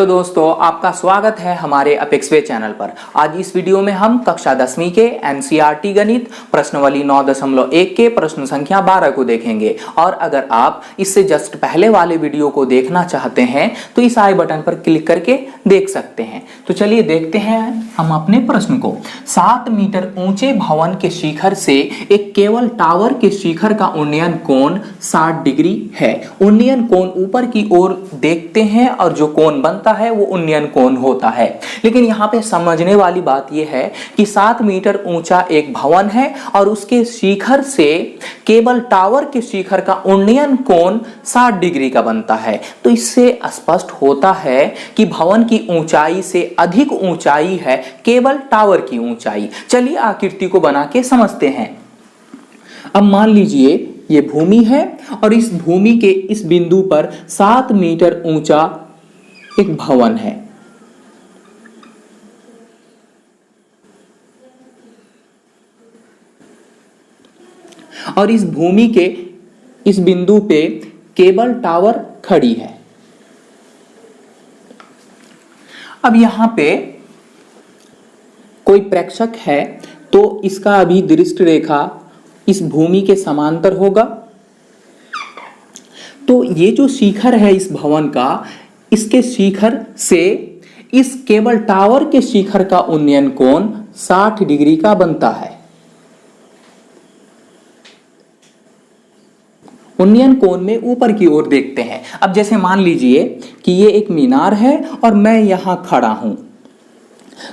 Hello दोस्तों, आपका स्वागत है हमारे अपेक्सवे चैनल पर। आज इस वीडियो में हम कक्षा 10वीं के एनसीईआरटी गणित प्रश्नावली 9.1 के प्रश्न संख्या 12 को देखेंगे। और अगर आप इससे जस्ट पहले वाले वीडियो को देखना चाहते हैं तो इस आई बटन पर क्लिक करके देख सकते हैं। तो चलिए देखते हैं हम अपने प्रश्न को। 7 मीटर ऊंचे भवन के शिखर से एक केबल टावर के शिखर का उन्नयन कोण 60 डिग्री है। उन्नयन कोण ऊपर की ओर देखते हैं और जो कोण बनता है वो उन्नयन कोण होता है। लेकिन यहाँ पे समझने वाली बात यह है कि 7 मीटर ऊंचा एक भवन है और उसके शिखर से केबल टावर के शिखर का उन्नयन कोण 60 डिग्री का बनता है। तो इससे स्पष्ट होता है कि भवन की ऊंचाई से अधिक ऊंचाई है केबल टावर की ऊंचाई। चलिए आकृति को बना के समझते हैं। अब मान लीजिए ये भूमि है और इस भूमि के इस बिंदु पर 7 मीटर ऊंचा एक भवन है। और इस भूमि के इस बिंदु पे केबल टावर खड़ी है। अब यहां पे कोई प्रेक्षक है तो इसका अभी दृष्टि रेखा इस भूमि के समांतर होगा। तो ये जो शिखर है इस भवन का, इसके शिखर से इस केबल टावर के शिखर का उन्नयन कोण 60 डिग्री का बनता है। उन्नयन कोण में ऊपर की ओर देखते हैं। अब जैसे मान लीजिए कि ये एक मीनार है और मैं यहां खड़ा हूं,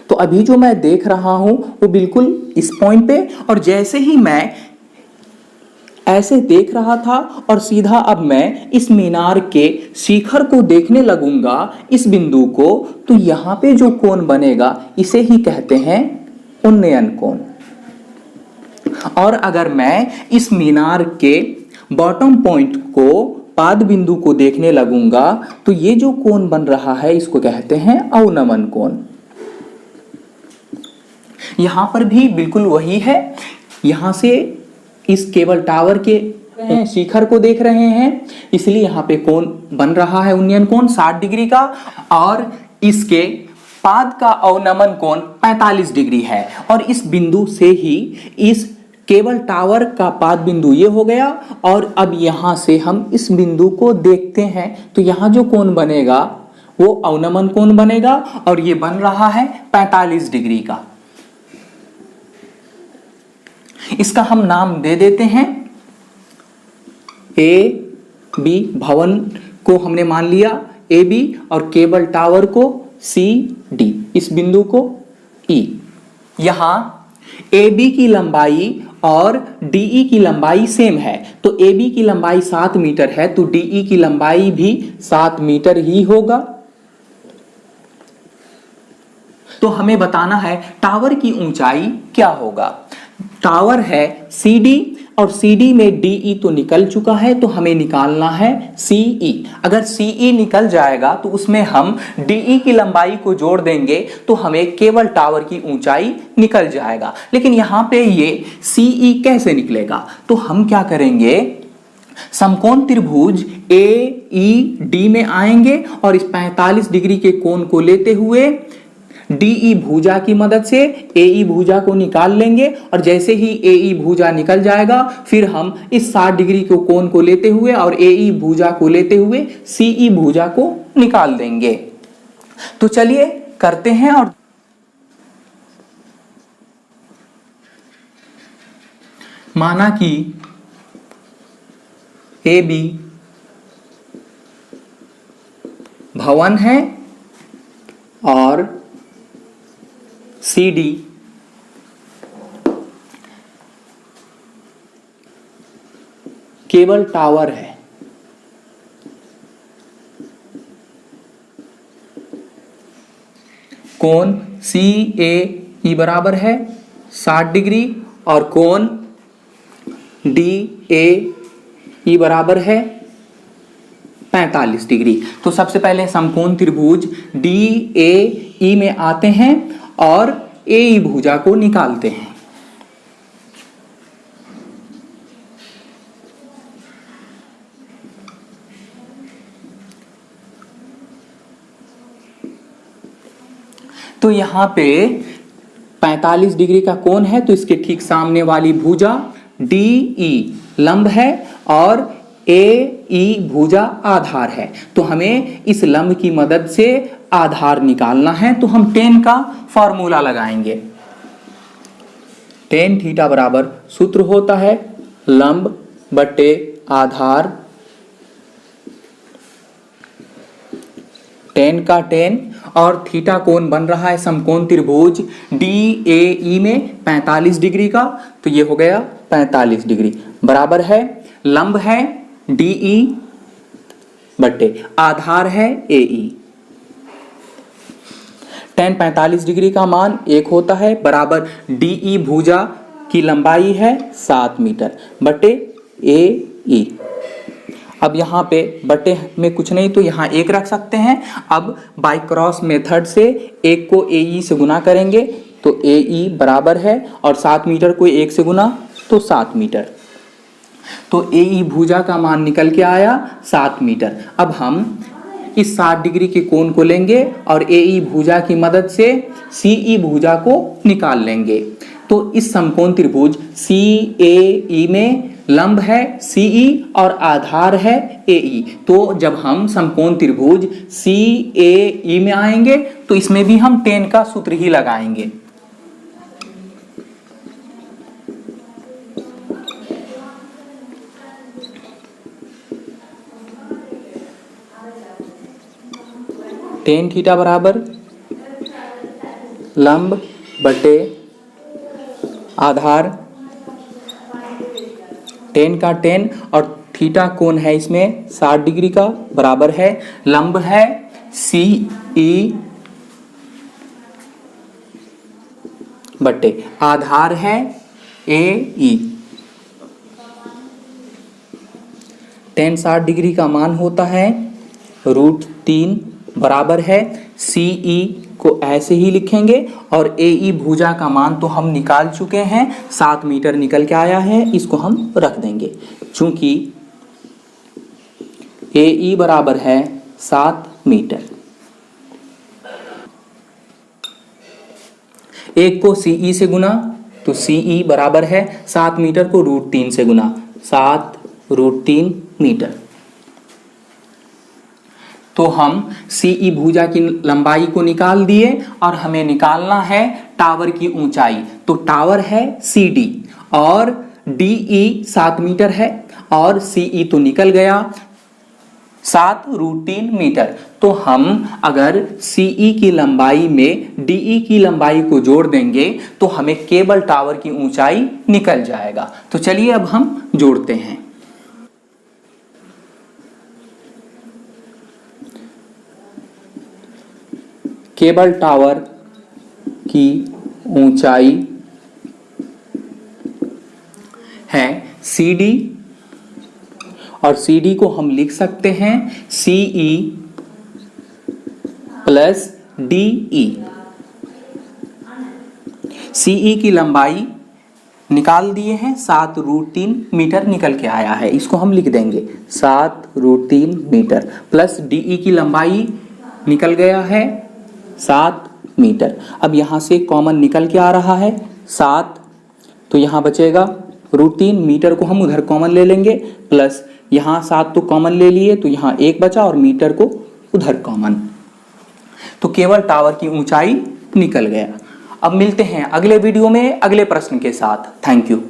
तो अभी जो मैं देख रहा हूं वो बिल्कुल इस पॉइंट पे, और जैसे ही मैं ऐसे देख रहा था और सीधा अब मैं इस मीनार के शिखर को देखने लगूंगा, इस बिंदु को, तो यहां पे जो कोण बनेगा इसे ही कहते हैं उन्नयन कोण। और अगर मैं इस मीनार के बॉटम पॉइंट को, पाद बिंदु को देखने लगूंगा, तो ये जो कोण बन रहा है इसको कहते हैं अवनमन कोण। यहां पर भी बिल्कुल वही है। यहां से इस केबल टावर के शिखर को देख रहे हैं, इसलिए यहां पे कोण बन रहा है उन्नयन कोण 60 डिग्री का, और इसके पाद का अवनमन कोण 45 डिग्री है। और इस बिंदु से ही इस केबल टावर का पाद बिंदु ये हो गया। और अब यहां से हम इस बिंदु को देखते हैं तो यहां जो कोण बनेगा वो अवनमन कोण बनेगा और ये बन रहा है 45 डिग्री का। इसका हम नाम दे देते हैं ए बी। भवन को हमने मान लिया ए बी और केबल टावर को सी डी, इस बिंदु को ई। यहां ए बी की लंबाई और डीई की लंबाई सेम है, तो ए बी की लंबाई 7 मीटर है तो डीई की लंबाई भी 7 मीटर ही होगा। तो हमें बताना है टावर की ऊंचाई क्या होगा। टावर है CD और CD में DE तो निकल चुका है, तो हमें निकालना है CE। अगर CE निकल जाएगा तो उसमें हम DE की लंबाई को जोड़ देंगे तो हमें केवल टावर की ऊंचाई निकल जाएगा। लेकिन यहां पे ये CE कैसे निकलेगा, तो हम क्या करेंगे, समकोण त्रिभुज AED में आएंगे और इस 45 डिग्री के कोण को लेते हुए DE भुजा की मदद से AE भुजा को निकाल लेंगे। और जैसे ही AE भुजा निकल जाएगा फिर हम इस 60 डिग्री के कोण को लेते हुए और AE भुजा को लेते हुए CE भुजा को निकाल देंगे। तो चलिए करते हैं। और माना कि AB भवन है और CD केबल टावर है। कोण CAE बराबर है 60 डिग्री और कोण DAE बराबर है 45 डिग्री। तो सबसे पहले समकोण त्रिभुज DAE में आते हैं और AE भुजा को निकालते हैं। तो यहाँ पे 45 डिग्री का कोण है, तो इसके ठीक सामने वाली भुजा DE लंब है और AE भुजा आधार है। तो हमें इस लंब की मदद से आधार निकालना है, तो हम tan का फॉर्मूला लगाएंगे। tan थीटा बराबर सूत्र होता है लंब बटे आधार, tan का tan, और थीटा कोण बन रहा है समकोण त्रिभुज DAE में 45 डिग्री का, तो ये हो गया 45 डिग्री बराबर है लंब है DE बटे आधार है AE। tan 45 डिग्री का मान 1 होता है बराबर DE भुजा की लंबाई है 7 मीटर बटे AE। अब यहाँ पे बटे में कुछ नहीं तो यहाँ 1 रख सकते हैं। अब बाय क्रॉस मेथड से 1 को AE से गुना करेंगे तो AE बराबर है, और 7 मीटर को 1 से गुना तो 7 मीटर, तो AE भुजा का मान निकल के आया 7 मीटर। अब हम इस 60 डिग्री के कोण को लेंगे और AE भुजा की मदद से CE भुजा को निकाल लेंगे। तो इस समकोण त्रिभुज CAE में लंब है CE और आधार है AE। तो जब हम समकोण त्रिभुज CAE में आएंगे तो इसमें भी हम tan का सूत्र ही लगाएंगे। tan थीटा बराबर लंब बटे आधार, tan का tan और थीटा कोण है इसमें 60 डिग्री का बराबर है लंब है CE बटे आधार है AE। tan 60 डिग्री का मान होता है √3 बराबर है CE को ऐसे ही लिखेंगे, और AE भुजा का मान तो हम निकाल चुके हैं 7 मीटर निकल के आया है, इसको हम रख देंगे। चूंकि AE बराबर है 7 मीटर, 1 को CE से गुना तो CE बराबर है 7 मीटर को √3 से गुना 7√3 मीटर। तो हम CE भुजा की लंबाई को निकाल दिए और हमें निकालना है टावर की ऊंचाई। तो टावर है CD और DE 7 मीटर है और CE तो निकल गया 7√3 मीटर। तो हम अगर CE की लंबाई में DE की लंबाई को जोड़ देंगे तो हमें केबल टावर की ऊंचाई निकल जाएगा। तो चलिए अब हम जोड़ते हैं। केबल टावर की ऊंचाई है CD और CD को हम लिख सकते हैं CE प्लस DE। CE की लंबाई निकाल दिए हैं 7√3 मीटर निकल के आया है, इसको हम लिख देंगे 7√3 मीटर प्लस DE की लंबाई निकल गया है 7 मीटर। अब यहाँ से कॉमन निकल के आ रहा है 7, तो यहाँ बचेगा √3 मीटर को हम उधर कॉमन ले लेंगे, प्लस यहाँ 7 तो कॉमन ले लिए तो यहाँ 1 बचा और मीटर को उधर कॉमन, तो केवल टावर की ऊंचाई निकल गया। अब मिलते हैं अगले वीडियो में अगले प्रश्न के साथ। Thank you.